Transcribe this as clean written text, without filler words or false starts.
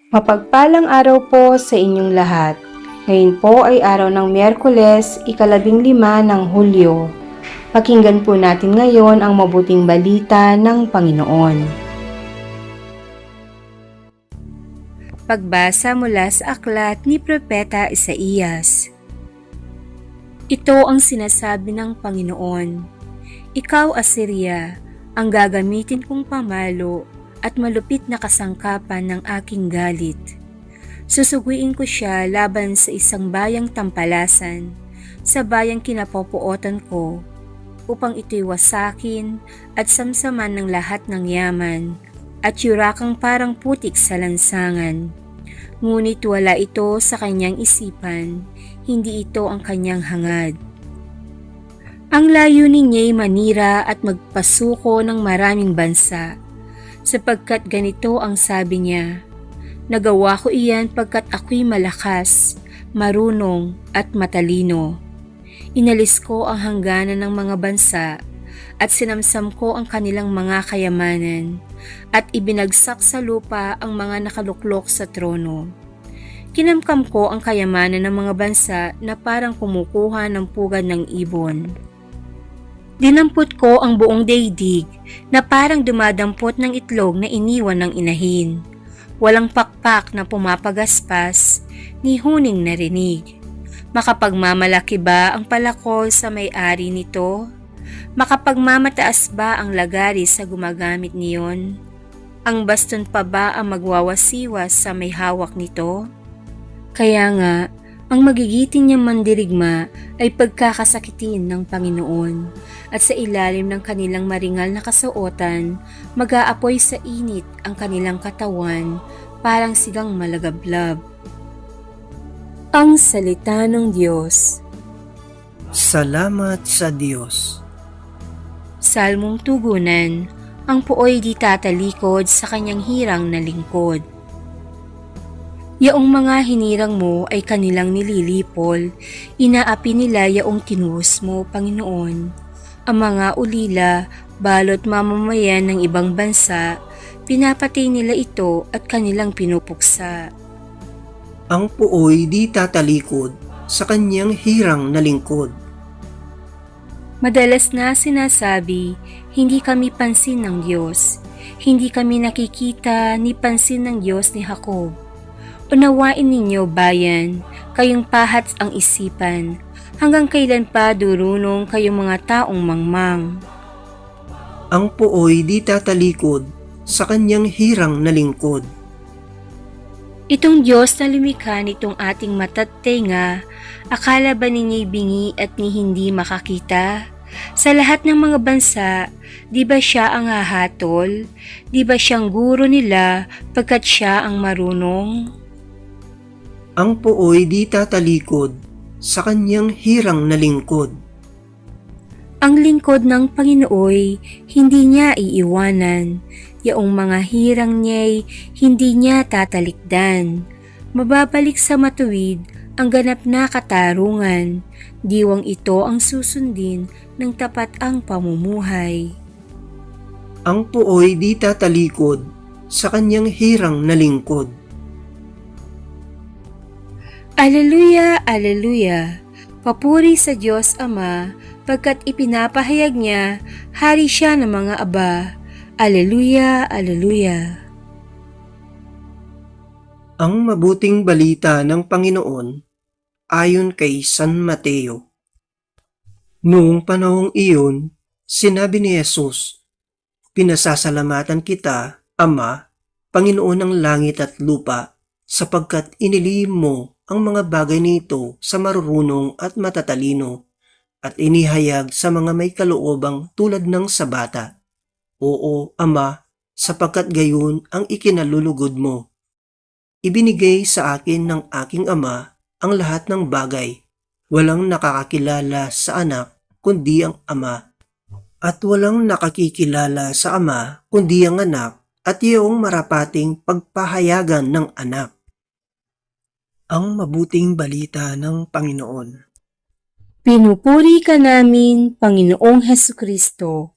Mapagpalang araw po sa inyong lahat. Ngayon po ay araw ng Miyerkules, 15 ng Hulyo. Pakinggan po natin ngayon ang mabuting balita ng Panginoon. Pagbasa mula sa aklat ni Propeta Isaías. Ito ang sinasabi ng Panginoon: Ikaw, Assyria, ang gagamitin kong pamalo at malupit na kasangkapan ng aking galit. Susuguin ko siya laban sa isang bayang tampalasan, sa bayang kinapopuotan ko, upang ito'y wasakin at samsaman ng lahat ng yaman, at yurakang parang putik sa lansangan. Ngunit wala ito sa kanyang isipan, hindi ito ang kanyang hangad. Ang layunin niya'y manira at magpasuko ng maraming bansa, sapagkat ganito ang sabi niya: Nagawa ko iyan pagkat ako'y malakas, marunong at matalino. Inalis ko ang hangganan ng mga bansa at sinamsam ko ang kanilang mga kayamanan at ibinagsak sa lupa ang mga nakaluklok sa trono. Kinamkam ko ang kayamanan ng mga bansa na parang kumukuha ng pugad ng ibon. Dinampot ko ang buong daigdig na parang dumadampot ng itlog na iniwan ng inahin. Walang pakpak na pumapagaspas, ni huning narinig. Makapagmamalaki ba ang palakol sa may-ari nito? Makapagmamataas ba ang lagari sa gumagamit niyon? Ang baston pa ba ang magwawasiwas sa may hawak nito? Kaya nga, ang magigiting niyang mandirigma ay pagkakasakitin ng Panginoon, at sa ilalim ng kanilang maringal na kasuotan, mag-aapoy sa init ang kanilang katawan, parang sigang malagablab. Ang Salita ng Diyos. Salamat sa Diyos. Salmong tugunan, ang puoy di tatalikod sa kanyang hirang na lingkod. Yaong mga hinirang mo ay kanilang nililipol, inaapi nila yaong tinuos mo, Panginoon. Ang mga ulila, balot mamamayan ng ibang bansa, pinapatay nila ito at kanilang pinupuksa. Ang puoy di tatalikod sa kanyang hirang na lingkod. Madalas na sinasabi, hindi kami pansin ng Diyos. Hindi kami nakikita ni pansin ng Diyos ni Jacob. Unawain ninyo, bayan, kayong pahat ang isipan, hanggang kailan pa durunong kayong mga taong mangmang. Ang puoy di tatalikod sa kanyang hirang na lingkod. Itong Diyos na lumikha nitong ating mata't tenga, akala ba ninya'y bingi at ni hindi makakita? Sa lahat ng mga bansa, di ba siya ang hahatol? Di ba siyang guro nila pagkat siya ang marunong? Ang puoy di tatalikod sa kanyang hirang na lingkod. Ang lingkod ng Panginooy, hindi niya iiwanan. Yaong mga hirang niya'y hindi niya tatalikdan. Mababalik sa matuwid ang ganap na katarungan. Diwang ito ang susundin ng tapat ang pamumuhay. Ang puoy di tatalikod sa kanyang hirang na lingkod. Aleluya, aleluya! Papuri sa Diyos Ama, pagkat ipinapahayag niya, hari siya ng mga aba. Aleluya, aleluya! Ang mabuting balita ng Panginoon ayon kay San Mateo. Noong panahong iyon, sinabi ni Jesus, Pinasasalamatan kita, Ama, Panginoon ng langit at lupa, sapagkat inilihim mo ang mga bagay nito sa marurunong at matatalino, at inihayag sa mga may kaloobang tulad ng sa bata. Oo, Ama, sapagkat gayon ang ikinalulugod mo. Ibinigay sa akin ng aking Ama ang lahat ng bagay. Walang nakakakilala sa anak kundi ang Ama, at walang nakakikilala sa Ama kundi ang anak at iyong marapating pagpahayagan ng anak. Ang mabuting balita ng Panginoon. Pinupuri ka namin, Panginoong Hesukristo.